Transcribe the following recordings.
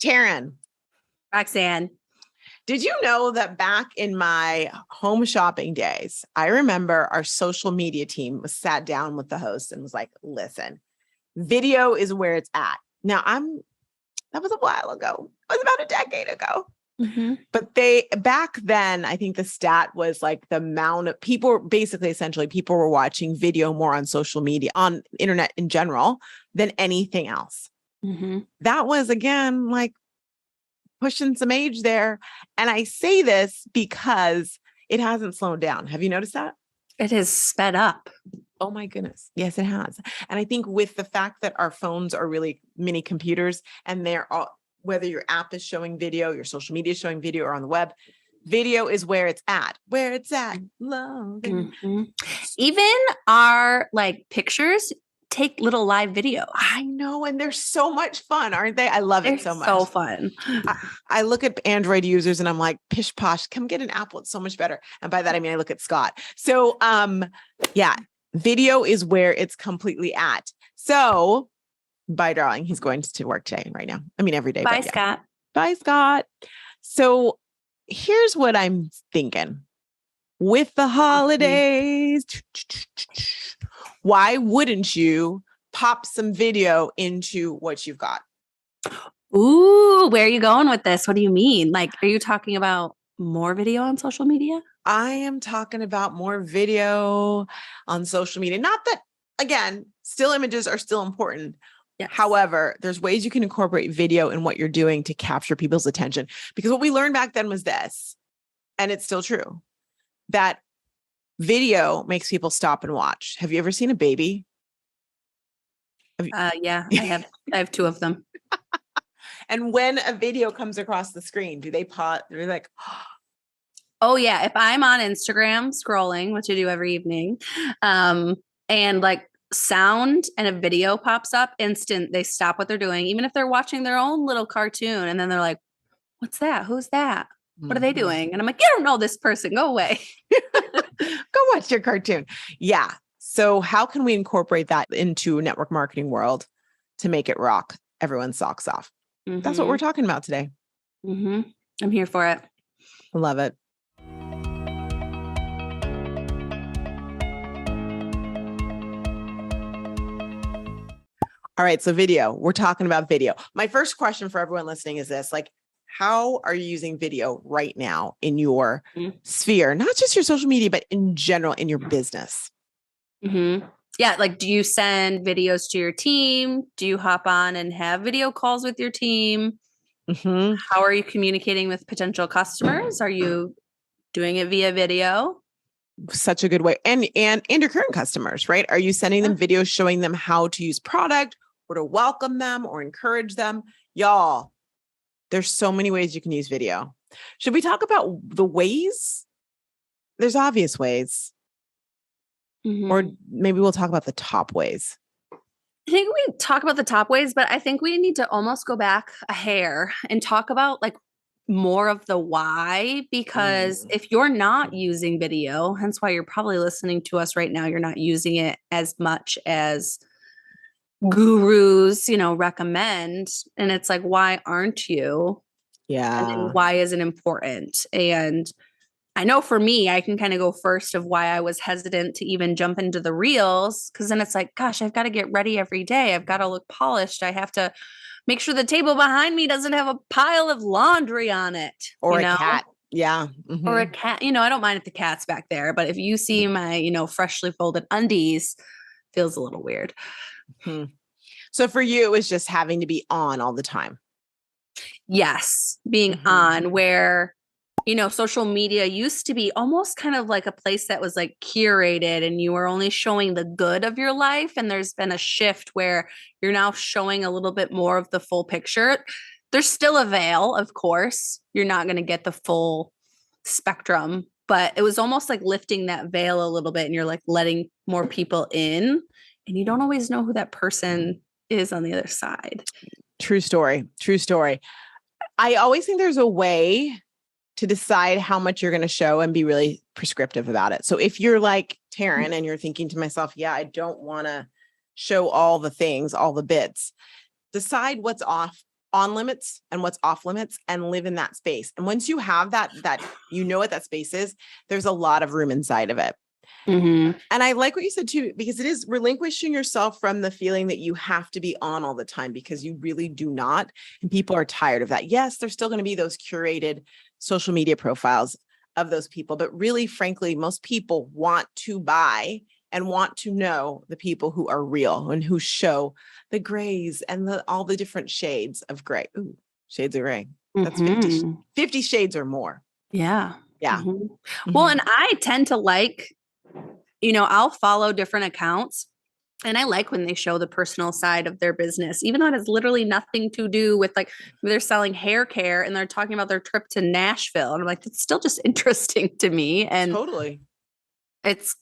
Taryn, Roxanne. did you know that back in my home shopping days, I remember our social media team was sat down with the host and was like, listen, video is where it's at. Now that was a while ago. It was about a decade ago. Mm-hmm. But back then, I think the stat was like the amount of people, basically, essentially, people were watching video more on social media, on internet in general, than anything else. Mm-hmm. That was, again, like pushing some age there. And I say this because it hasn't slowed down. Have you noticed that? It has sped up. Oh my goodness. Yes, it has. And I think with the fact that our phones are really mini computers and they're all, whether your app is showing video, your social media is showing video, or on the web, video is where it's at. Love. Mm-hmm. Even our like pictures take little live video. I know. And they're so much fun, aren't they? I love it so much. So fun. I look at Android users and I'm like, pish posh, come get an Apple. It's so much better. And by that, I mean, I look at Scott. So, yeah, video is where it's completely at. So bye, darling. He's going to work today, right now. I mean, every day. Bye, yeah. Scott. Bye, Scott. So here's what I'm thinking. With the holidays, why wouldn't you pop some video into what you've got? Ooh, where are you going with this? What do you mean? Like, are you talking about more video on social media? I am talking about more video on social media. Not that, again, still images are still important. Yes. However, there's ways you can incorporate video in what you're doing to capture people's attention. Because what we learned back then was this, and it's still true, that video makes people stop and watch. Have you ever seen a baby? Yeah, I have two of them. And when a video comes across the screen, do they pause? They're like, oh yeah. If I'm on Instagram scrolling, which I do every evening, and like sound and a video pops up, they stop what they're doing, even if they're watching their own little cartoon, and then they're like, what's that? Who's that? What are they doing? And I'm like, you don't know this person. Go away. Go watch your cartoon. Yeah. So how can we incorporate that into network marketing world to make it rock everyone's socks off? Mm-hmm. That's what we're talking about today. Mm-hmm. I'm here for it. I love it. All right. So video, we're talking about video. My first question for everyone listening is this, like, how are you using video right now in your sphere? Not just your social media, but in general, in your business? Mm-hmm. Yeah. Like, do you send videos to your team? Do you hop on and have video calls with your team? Mm-hmm. How are you communicating with potential customers? Are you doing it via video? Such a good way. And your current customers, right? Are you sending them videos showing them how to use product or to welcome them or encourage them? Y'all, there's so many ways you can use video. Should we talk about the ways? There's obvious ways. Mm-hmm. Or maybe we'll talk about the top ways. I think we talk about the top ways, but I think we need to almost go back a hair and talk about like more of the why, because if you're not using video, hence why you're probably listening to us right now, you're not using it as much as gurus, recommend. And it's like, why aren't you? Yeah. And why is it important? And I know for me, I can kind of go first of why I was hesitant to even jump into the reels. Cause then it's like, gosh, I've got to get ready every day. I've got to look polished. I have to make sure the table behind me doesn't have a pile of laundry on it. Or a cat. Yeah. Mm-hmm. Or a cat. I don't mind if the cat's back there, but if you see my, freshly folded undies, feels a little weird. Mm-hmm. So for you, it was just having to be on all the time. Yes. Being on, where, social media used to be almost kind of like a place that was like curated and you were only showing the good of your life. And there's been a shift where you're now showing a little bit more of the full picture. There's still a veil, of course. You're not going to get the full spectrum, but it was almost like lifting that veil a little bit and you're like letting more people in, and you don't always know who that person is on the other side. True story. True story. I always think there's a way to decide how much you're going to show and be really prescriptive about it. So if you're like Taryn and you're thinking to myself, yeah, I don't want to show all the things, all the bits, decide what's off on limits and what's off limits and live in that space. And once you have that you know what that space is, there's a lot of room inside of it. Mm-hmm. And I like what you said too, because it is relinquishing yourself from the feeling that you have to be on all the time, because you really do not. And people are tired of that. Yes, there's still going to be those curated social media profiles of those people, but really, frankly, most people want to buy and want to know the people who are real and who show the grays and all the different shades of gray. Ooh, shades of gray. That's 50 shades or more. Yeah. Yeah. Mm-hmm. Well, and I tend to like, I'll follow different accounts, and I like when they show the personal side of their business, even though it has literally nothing to do with, like, they're selling hair care and they're talking about their trip to Nashville. And I'm like, it's still just interesting to me. And totally. It's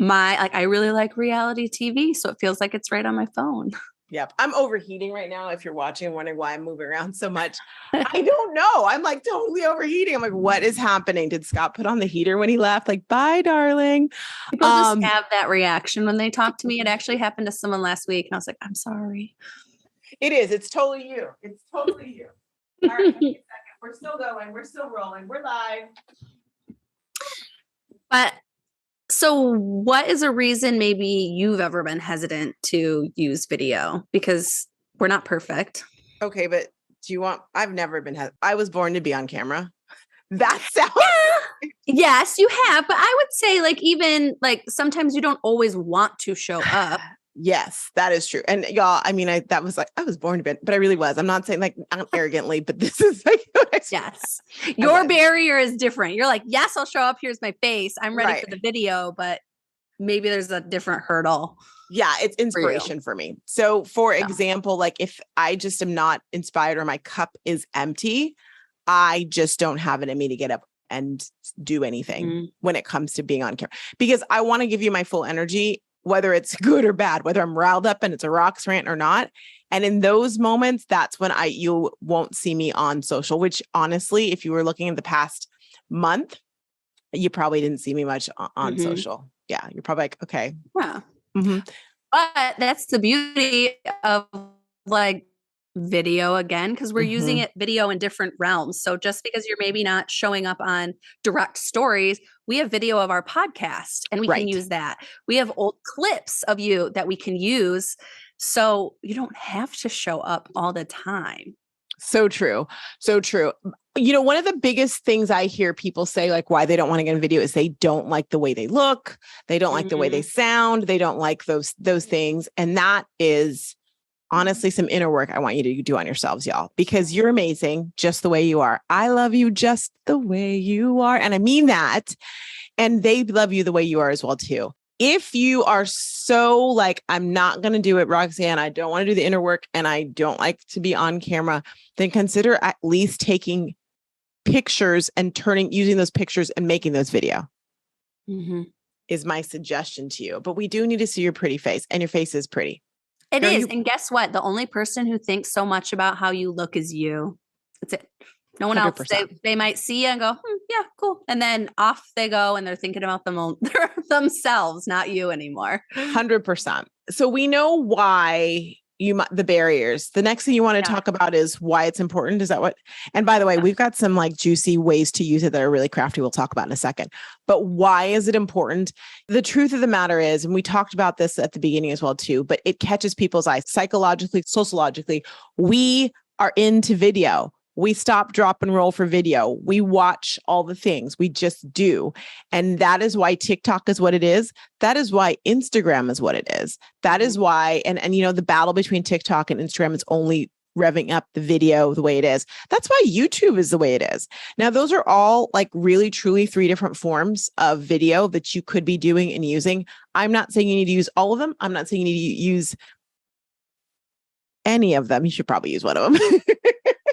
I really like reality TV. So it feels like it's right on my phone. Yep. I'm overheating right now. If you're watching and wondering why I'm moving around so much, I don't know. I'm like totally overheating. I'm like, what is happening? Did Scott put on the heater when he left? Like, bye, darling. People just have that reaction when they talk to me. It actually happened to someone last week. And I was like, I'm sorry. It is. It's totally you. It's totally you. All right. Give me a second. We're still going. We're still rolling. We're live. But so what is a reason maybe you've ever been hesitant to use video? Because we're not perfect. Okay, but I've never been, I was born to be on camera. That sounds. Yes, you have. But I would say even sometimes you don't always want to show up. Yes, that is true. And y'all, I mean, I was born to be, but I really was. I'm not saying not arrogantly, but this is yes. Your barrier is different. You're like, yes, I'll show up. Here's my face. I'm ready for the video, but maybe there's a different hurdle. Yeah, it's inspiration for me. So for example, if I just am not inspired or my cup is empty, I just don't have it in me to get up and do anything when it comes to being on camera, because I want to give you my full energy, whether it's good or bad, whether I'm riled up and it's a rocks rant or not. And in those moments, that's when you won't see me on social, which honestly, if you were looking at the past month, you probably didn't see me much on social. Yeah. You're probably like, okay. Yeah. Mm-hmm. But that's the beauty of video again, because we're using it video in different realms. So just because you're maybe not showing up on direct stories, we have video of our podcast and we can use that. We have old clips of you that we can use. So you don't have to show up all the time. So true. So true. One of the biggest things I hear people say, why they don't want to get in video, is they don't like the way they look. They don't like the way they sound. They don't like those things. And that is honestly some inner work I want you to do on yourselves, y'all, because you're amazing just the way you are. I love you just the way you are. And I mean that. And they love you the way you are as well, too. If you are so I'm not going to do it, Roxanne, I don't want to do the inner work and I don't like to be on camera, then consider at least taking pictures and using those pictures and making those video is my suggestion to you. But we do need to see your pretty face, and your face is pretty. It is. And guess what? The only person who thinks so much about how you look is you. That's it. No one 100%. Else. They might see you and go, yeah, cool. And then off they go and they're thinking about themselves, not you anymore. 100%. So we know why the barriers. The next thing you want to talk about is why it's important. Is that what? And by the way, we've got some juicy ways to use it that are really crafty. We'll talk about in a second. But why is it important? The truth of the matter is, and we talked about this at the beginning as well too, but it catches people's eyes psychologically, sociologically. We are into video. We stop, drop, and roll for video. We watch all the things. We just do. And that is why TikTok is what it is. That is why Instagram is what it is. That is why, and the battle between TikTok and Instagram is only revving up the video the way it is. That's why YouTube is the way it is. Now, those are all really, truly 3 different forms of video that you could be doing and using. I'm not saying you need to use all of them. I'm not saying you need to use any of them. You should probably use one of them.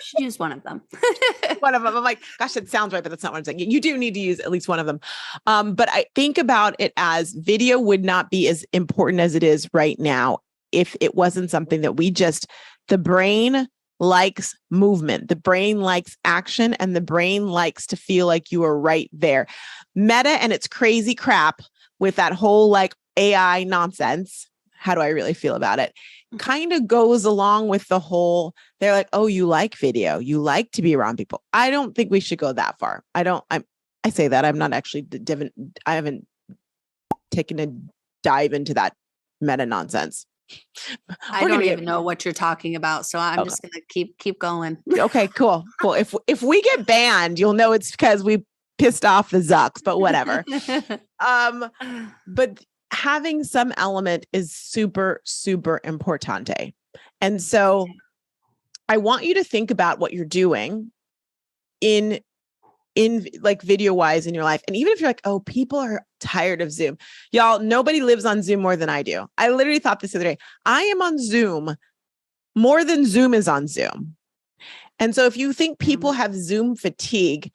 Should use one of them. One of them. I'm like, gosh, that sounds right, but that's not what I'm saying. You do need to use at least one of them. But I think about it as video would not be as important as it is right now if it wasn't something that the brain likes movement. The brain likes action, and the brain likes to feel like you are right there. Meta and its crazy crap with that whole AI nonsense how do I really feel about it? Kind of goes along with the whole, they're like, oh, you like video. You like to be around people. I don't think we should go that far. I say that I'm not actually, I haven't taken a dive into that meta nonsense. I don't even know what you're talking about. So I'm just going to keep going. Okay, cool. If we get banned, you'll know it's because we pissed off the Zucks, but whatever. But having some element is super, super importante. And so I want you to think about what you're doing in like video wise in your life. And even if you're like, oh, people are tired of Zoom, y'all, nobody lives on Zoom more than I do. I literally thought this the other day, I am on Zoom more than Zoom is on Zoom. And so if you think people have Zoom fatigue,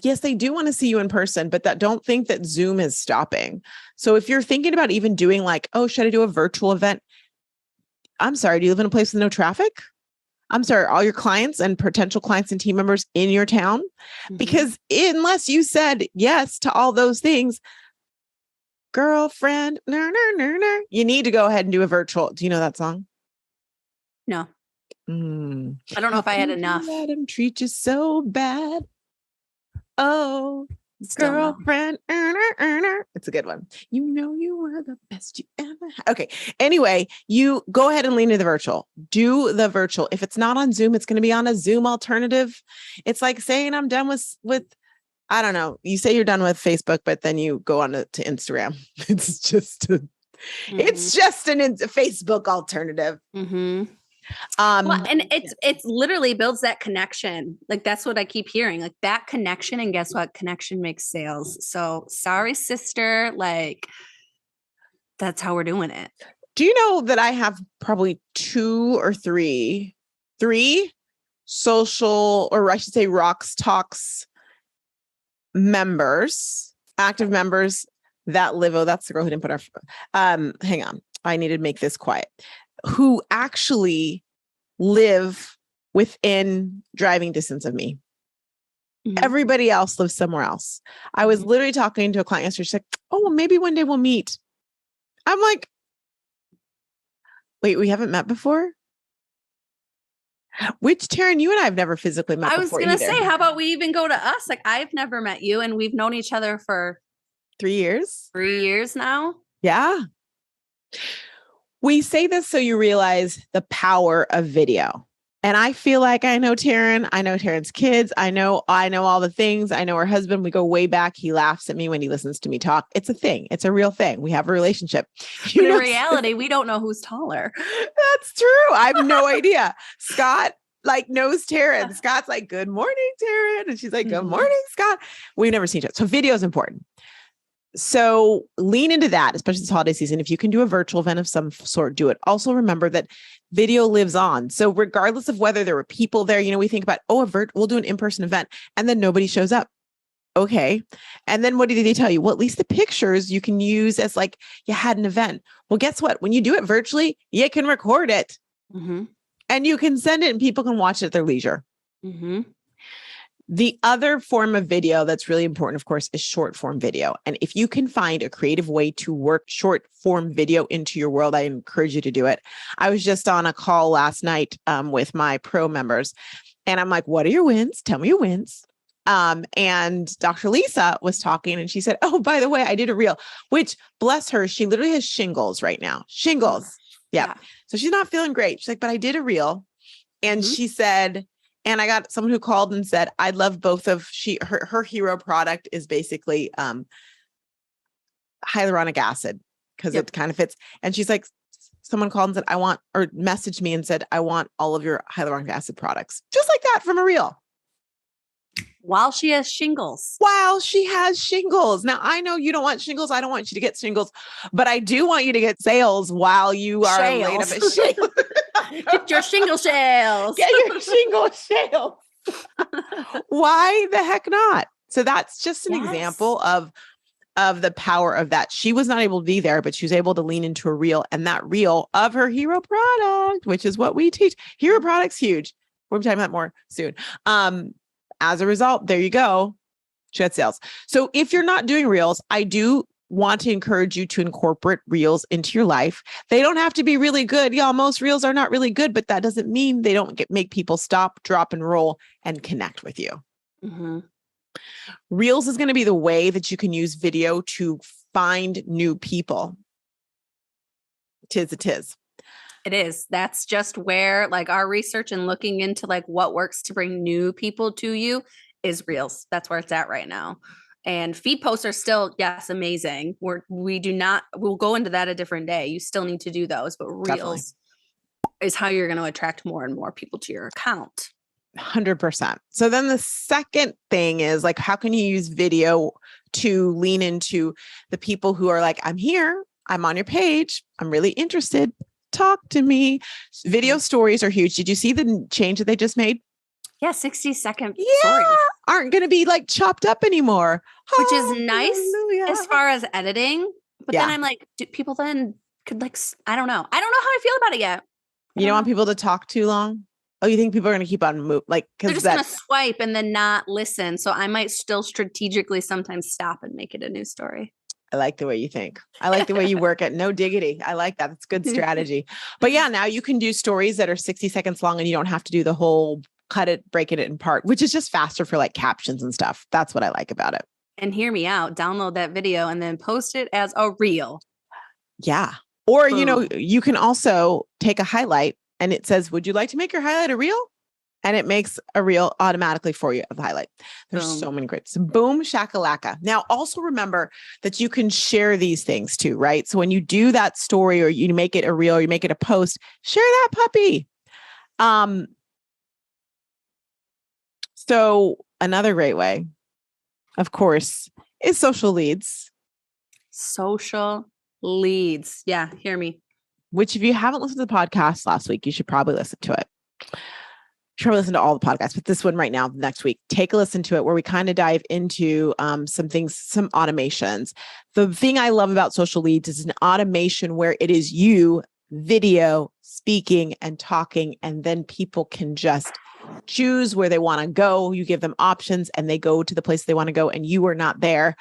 yes, they do want to see you in person, but don't think that Zoom is stopping. So if you're thinking about even doing like, oh, should I do a virtual event? I'm sorry, do you live in a place with no traffic? I'm sorry, all your clients and potential clients and team members in your town? Because unless you said yes to all those things, girlfriend, you need to go ahead and do a virtual. Do you know that song? No. I don't know if I had enough. Let him treat you so bad. Oh, still girlfriend, it's a good one. You know you were the best you ever had. Okay. Anyway, you go ahead and lean into the virtual. Do the virtual. If it's not on Zoom, it's going to be on a Zoom alternative. It's like saying I'm done with I don't know. You say you're done with Facebook, but then you go on to Instagram. It's just an Facebook alternative. Well, and it's literally builds that connection. Like that's what I keep hearing, like that connection. And guess what? Connection makes sales. So sorry, sister. Like that's how we're doing it. Do you know that I have probably two or three social, or I should say RoxTalks members, active members that live. Oh, that's the girl who didn't put our, hang on. I need to make this quiet. Who actually live within driving distance of me. Everybody else lives somewhere else. I was literally talking to a client yesterday. She's like, oh, well, maybe one day we'll meet. I'm like, wait, we haven't met before? Which Taryn, you and I have never physically met before. I was going to say, how about we even go to us? Like I've never met you and we've known each other for 3 years. 3 years now. Yeah. We say this so you realize the power of video. And I feel like I know Taryn. I know Taryn's kids. I know all the things. I know her husband. We go way back. He laughs at me when he listens to me talk. It's a thing. It's a real thing. We have a relationship. But in reality, we don't know who's taller. That's true. I have no idea. Scott knows Taryn. Scott's like, good morning, Taryn. And she's like, good morning, Scott. We've never seen each other. So video is important. So lean into that, especially this holiday season. If you can do a virtual event of some sort, do it. Also remember that video lives on. So regardless of whether there were people there, we think about, we'll do an in-person event and then nobody shows up. Okay. And then what did they tell you? Well, at least the pictures you can use as like you had an event. Well, guess what? When you do it virtually, you can record it and you can send it and people can watch it at their leisure. The other form of video that's really important, of course, is short form video. And if you can find a creative way to work short form video into your world, I encourage you to do it. I was just on a call last night with my pro members and I'm like, what are your wins? Tell me your wins. And Dr. Lisa was talking and she said, oh, by the way, I did a reel, which bless her, she literally has shingles right now. Shingles. Yeah. So she's not feeling great. She's like, but I did a reel. And she said, and I got someone who called and said, I love both of her hero product is basically hyaluronic acid because it kind of fits. And she's like, someone called and said, or messaged me and said, I want all of your hyaluronic acid products. Just like that from a reel. While she has shingles. Now, I know you don't want shingles. I don't want you to get shingles, but I do want you to get sales while you are laid up at shingles. Get your shingle sales. Get your shingle sales. Why the heck not? So that's just an example of the power of that. She was not able to be there, but she was able to lean into a reel, and that reel of her hero product, which is what we teach. Hero product's huge. We'll be talking about more soon. As a result, there you go. She had sales. So if you're not doing reels, I do want to encourage you to incorporate reels into your life. They don't have to be really good. Y'all, most reels are not really good, but that doesn't mean they don't make people stop, drop, and roll and connect with you. Mm-hmm. Reels is going to be the way that you can use video to find new people. Tis. It is. That's just where like our research and looking into like what works to bring new people to you is reels. That's where it's at right now. And feed posts are still, yes, amazing. We'll go into that a different day. You still need to do those, but reels Definitely. is how you're going to attract more and more people to your account. 100%. So then the second thing is like, how can you use video to lean into the people who are like, I'm here, I'm on your page, I'm really interested, talk to me. Video stories are huge. Did you see the change that they just made? Yeah, 60-second stories aren't going to be like chopped up anymore. Which is nice as far as editing. But then I'm like, do people then could like, I don't know. I don't know how I feel about it yet. You don't want people to talk too long? Oh, you think people are going to keep on move? Like, they're just going to swipe and then not listen. So I might still strategically sometimes stop and make it a new story. I like the way you think. I like the way you work at no diggity. I like that. It's good strategy. But yeah, now you can do stories that are 60 seconds long and you don't have to do the whole cut it, breaking it in part, which is just faster for like captions and stuff. That's what I like about it. And hear me out, download that video and then post it as a reel. Yeah. Or, you know, you can also take a highlight and it says, would you like to make your highlight a reel? And it makes a reel automatically for you of the highlight. There's so many great. So boom, shakalaka. Now, also remember that you can share these things too, right? So when you do that story or you make it a reel or you make it a post, share that puppy. So another great way, of course, is social leads. Social leads. Yeah, hear me. Which if you haven't listened to the podcast last week, you should probably listen to it. Try to listen to all the podcasts, but this one right now, next week, take a listen to it where we kind of dive into some things, some automations. The thing I love about social leads is an automation where it is you video speaking and talking, and then people can just choose where they want to go. You give them options and they go to the place they want to go, and you are not there,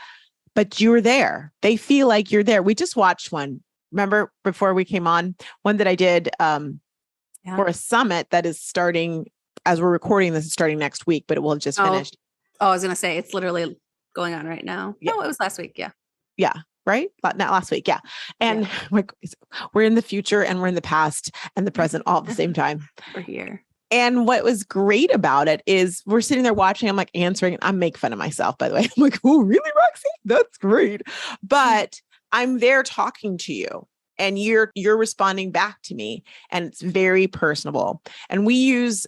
but you're there. They feel like you're there. We just watched one. Remember before we came on, one that I did for a summit that is starting as we're recording this, is starting next week, but it will have just finished. Oh, I was going to say it's literally going on right now. Yeah. No, it was last week. Yeah. Yeah. Right. Not last week. Yeah. And we're in the future and we're in the past and the present all at the same time. We're here. And what was great about it is we're sitting there watching, I'm like answering, I make fun of myself, by the way. I'm like, oh, really, Roxy? That's great. But I'm there talking to you and you're responding back to me, and it's very personable. And we use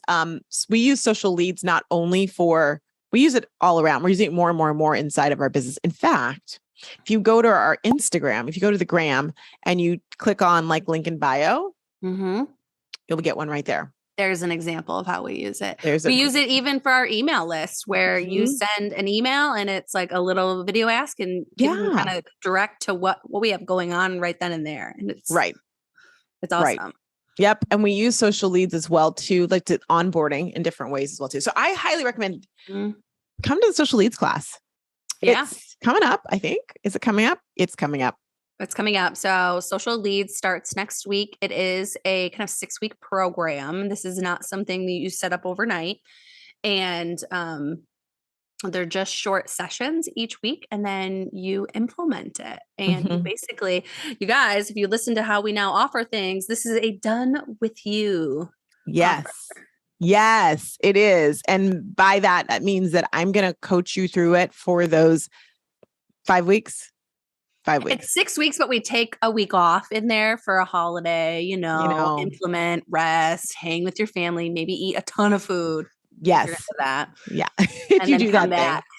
social leads not only we use it all around. We're using it more and more and more inside of our business. In fact, if you go to our Instagram, if you go to the gram and you click on like link in bio, you'll get one right there. There's an example of how we use it. We use it even for our email list where you send an email and it's like a little video ask and can kind of direct to what we have going on right then and there. And it's It's awesome. Right. Yep. And we use social leads as well too, like to onboarding in different ways as well too. So I highly recommend come to the social leads class. Yeah. It's coming up, I think. Is it coming up? It's coming up. It's coming up. So social leads starts next week. It is a kind of 6-week program. This is not something that you set up overnight. And they're just short sessions each week, and then you implement it. And you basically, you guys, if you listen to how we now offer things, this is a done with you. Yes. Offer. Yes, it is. And by that means that I'm going to coach you through it for those 5 weeks. 5 weeks. It's 6 weeks, but we take a week off in there for a holiday, implement, rest, hang with your family, maybe eat a ton of food. Yes. If you're into that. Yeah. If you do that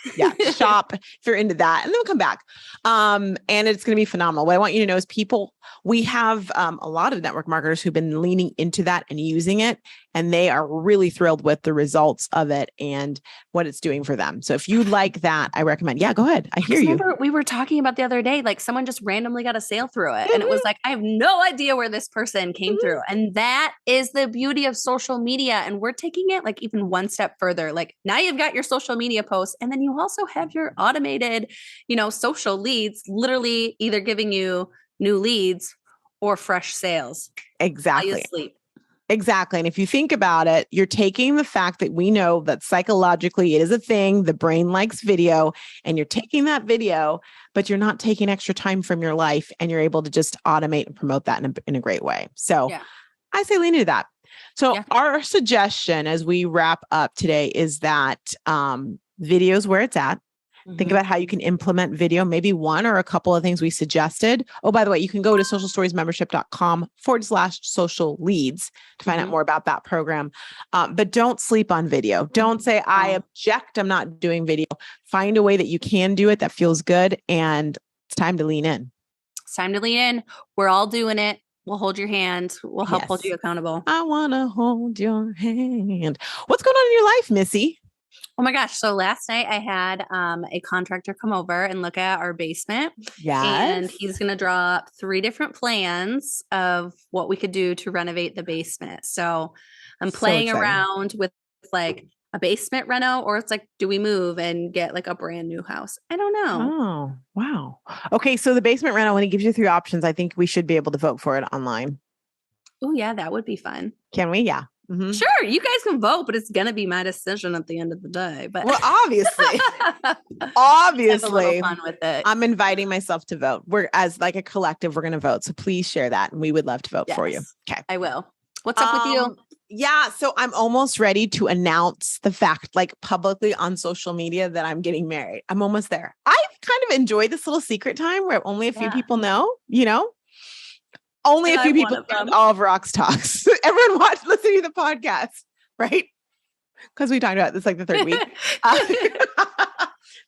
thing. Yeah. Shop if you're into that, and then we'll come back. And it's going to be phenomenal. What I want you to know is people we have a lot of network marketers who've been leaning into that and using it, and they are really thrilled with the results of it and what it's doing for them. So if you like that, I recommend. Yeah, go ahead. I hear you. Remember we were talking about the other day, like someone just randomly got a sale through it. And it was like, I have no idea where this person came through. And that is the beauty of social media. And we're taking it like even one step further. Like now you've got your social media posts, and then you also have your automated, social leads, literally either giving you new leads or fresh sales. Exactly. While you sleep. Exactly. And if you think about it, you're taking the fact that we know that psychologically it is a thing, the brain likes video, and you're taking that video, but you're not taking extra time from your life, and you're able to just automate and promote that in a great way. So I say lean into that. So our suggestion as we wrap up today is that video is where it's at. Think about how you can implement video, maybe one or a couple of things we suggested. Oh, by the way, you can go to socialstoriesmembership.com/social leads to find out more about that program. But don't sleep on video. Don't say, I object, I'm not doing video. Find a way that you can do it that feels good. And it's time to lean in. It's time to lean in. We're all doing it. We'll hold your hand. We'll help hold you accountable. I want to hold your hand. What's going on in your life, Missy? Oh my gosh. So last night I had a contractor come over and look at our basement. Yes. And he's going to draw up 3 different plans of what we could do to renovate the basement. So I'm playing around with like a basement reno, or it's like, do we move and get like a brand new house? I don't know. Oh, wow. Okay. So the basement rental, when he gives you 3 options, I think we should be able to vote for it online. Oh yeah. That would be fun. Can we? Yeah. Sure, you guys can vote, but it's gonna be my decision at the end of the day. But well, obviously, have a little fun with it. I'm inviting myself to vote. We're as like a collective, we're going to vote. So please share that, and we would love to vote for you. Okay, I will. What's up with you? Yeah, so I'm almost ready to announce the fact, like publicly on social media, that I'm getting married. I'm almost there. I've kind of enjoyed this little secret time where only a few people know. Only a few people all of RoxTalks. Everyone listening to the podcast, right? Because we talked about this like the 3rd week. But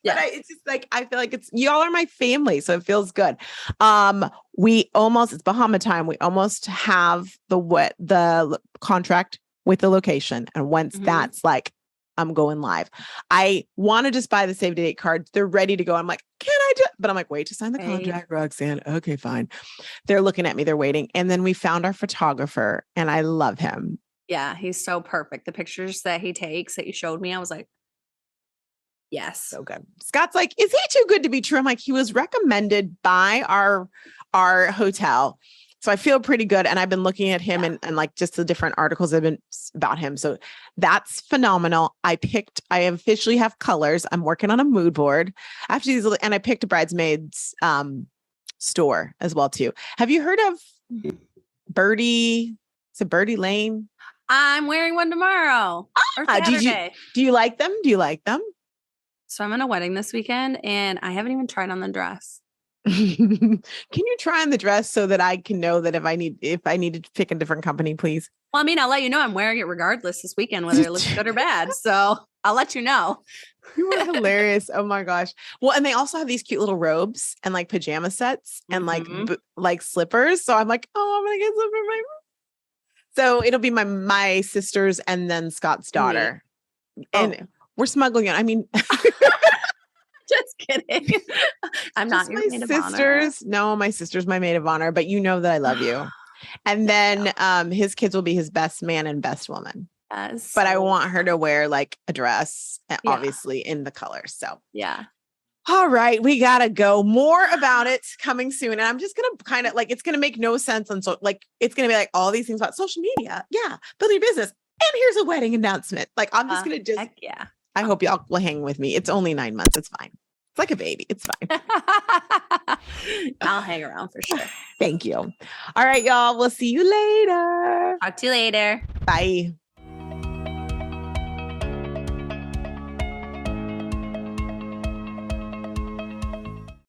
it's just like, I feel like y'all are my family. So it feels good. It's Bahama time. We almost have the contract with the location. And once that's like, I'm going live. I want to just buy the save the date cards. They're ready to go. I'm like, can I do it? But I'm like, wait to sign the contract, Roxanne. Okay, fine. They're looking at me. They're waiting. And then we found our photographer, and I love him. Yeah, he's so perfect. The pictures that he takes that you showed me, I was like, yes. So good. Scott's like, is he too good to be true? I'm like, he was recommended by our hotel. So I feel pretty good. And I've been looking at him and like just the different articles that have been about him. So that's phenomenal. I officially have colors. I'm working on a mood board. And I picked a bridesmaid's store as well too. Have you heard of Birdie? Is it Birdie Lane? I'm wearing one tomorrow. Or Saturday. Do you like them? Do you like them? So I'm in a wedding this weekend, and I haven't even tried on the dress. Can you try on the dress so that I can know that if I need to pick a different company, please? Well, I mean, I'll let you know I'm wearing it regardless this weekend, whether it looks good or bad. So I'll let you know. You are hilarious. Oh my gosh. Well, and they also have these cute little robes and like pajama sets and like slippers. So I'm like, oh, I'm going to get some for my room. So it'll be my sisters and then Scott's daughter. And we're smuggling it. I mean, just kidding. I'm not your maid of honor. No, my sister's my maid of honor, but you know that I love you. And then his kids will be his best man and best woman. Yes. But I want her to wear like a dress, obviously in the colors. So yeah. All right, we gotta go. More about it coming soon. And I'm just gonna kind of like, it's gonna make no sense on it's gonna be like all these things about social media. Yeah, build your business. And here's a wedding announcement. Like I'm just gonna I hope y'all will hang with me. It's only 9 months. It's fine. It's like a baby. It's fine. I'll hang around for sure. Thank you. All right, y'all. We'll see you later. Talk to you later. Bye.